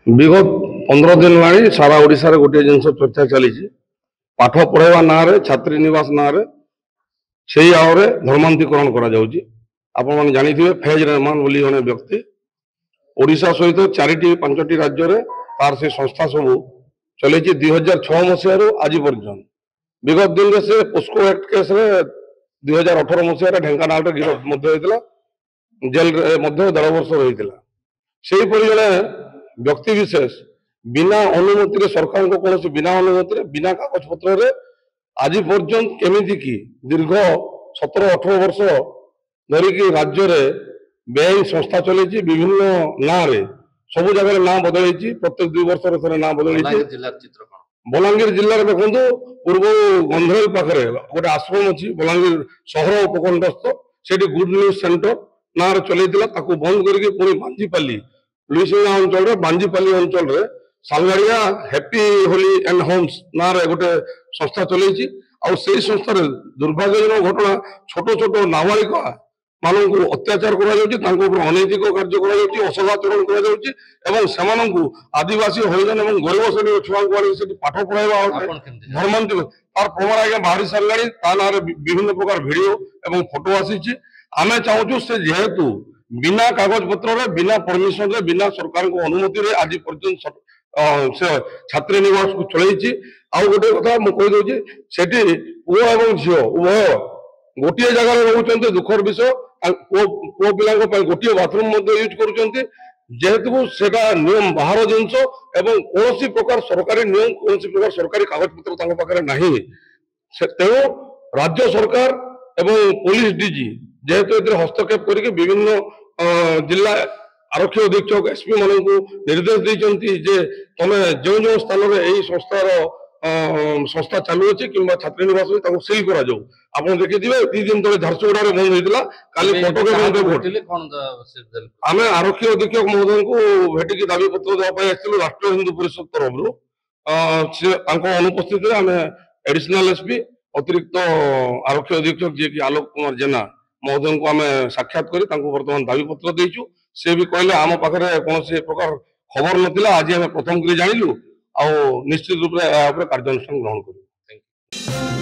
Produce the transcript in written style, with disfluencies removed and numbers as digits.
विगत 15 दिन लानी सारा ओडिशा रे गोटे जिनस चर्चा चली पाठ पढ़ाइबा ना रे छात्री निवास ना रे से आवे धर्मांतरीकरण करा जाउची। आपण माने जानिथिबे फैज रहमान बोली जने व्यक्ति ओडिशा सहित 4टी 5टी राज्य रे तार से संस्था सब चले 2006 मसीह रु आज पर्यंत। विगत दिन रे से पोस्को एक्ट केस रे 2018 मसीह रे ढेंकानाल रे गिरफ मध्य होइतला, जेल रे मध्य 1.5 वर्ष रहितला। सेही परि जने व्यक्ति विशेष बिना अनुमति सरकार को कौन बिना अनुमति बिना कागज पत्र आज पर्यंत केमिति की दीर्घ 17-18 वर्ष धरिकी राज्य रे बेआईन संस्था चले विभिन्न ना रे सब जगह ना बदल प्रत्येक 2 वर्ष ना बदल। बलांगीर जिले में देखो पूर्व गंधेल पाखे गोटे आश्रम अच्छी बलांगीर सहर उपखंडस्थ से गुड न्यूज सेंटर ना चल बंद करके पुणी बांजीपाली लुईसिंगा अंचल बांजीपाली अंचल सालगाड़िया हैप्पी होली एंड होम्स ना गोटे संस्था चलती। से संस्था दुर्भाग्यजनक घटना छोट छोट नाबालिका मानक अत्याचार अनैतिक कार्य असदाचरण आदिवासी हरिजन और गरीब श्रेणी छुआ पाठ पढ़ाइबा धर्मांतरिक तार प्रमाण आज्ञा बाहरी सारे ना विभिन्न प्रकार भिड और फोटो आसी। आम चाहूँ से जेहेतु बिना कागज पत्र बिना परमिशन बिना सरकार को अनुमति आज पर्यंत से छात्री निवास को चलती। आउ गोटे कथा मुझे से पुओ और झील उभय गोटे जगार रोचे दुखर विषय पुओ पिला गोटे बाथरूम यूज कर जेहेतु सेटा नियम बाहर जिनस एवं कौन प्रकार सरकारी नियम कौन प्रकार सरकारी कागज पत्र पाखे ना तेणु राज्य सरकार एवं पुलिस डीजी जेहेतु हस्तक्षेप करके विभिन्न जिला आरक्षी अधीक्षक एसपी मान निर्देश देते जे तुम जो जो स्थान में संस्थार संस्था चालू अच्छी कि छात्री निवास सिल कर आप देखिए 2 दिन तले झारसुगुड़ा बंद होता आम आरक्षी अधीक्षक महोदय को भेटिकी दाबी पत्र देवाई राष्ट्रीय हिंदू परिषद तरफ अनुपस्थित आम एडिशनल एसपी अतिरिक्त आरक्षी अधीक्षक जी की आलोक कुमार जेना महोदय को आम साक्षात कर बर्तमान दाबी पत्र देचु। से भी कहले आम पाखे कौन प्रकार खबर नाला आज आम प्रथम कर जानलु आ निश्चित रूप से कार्यानुष्ठान ग्रहण करूँ।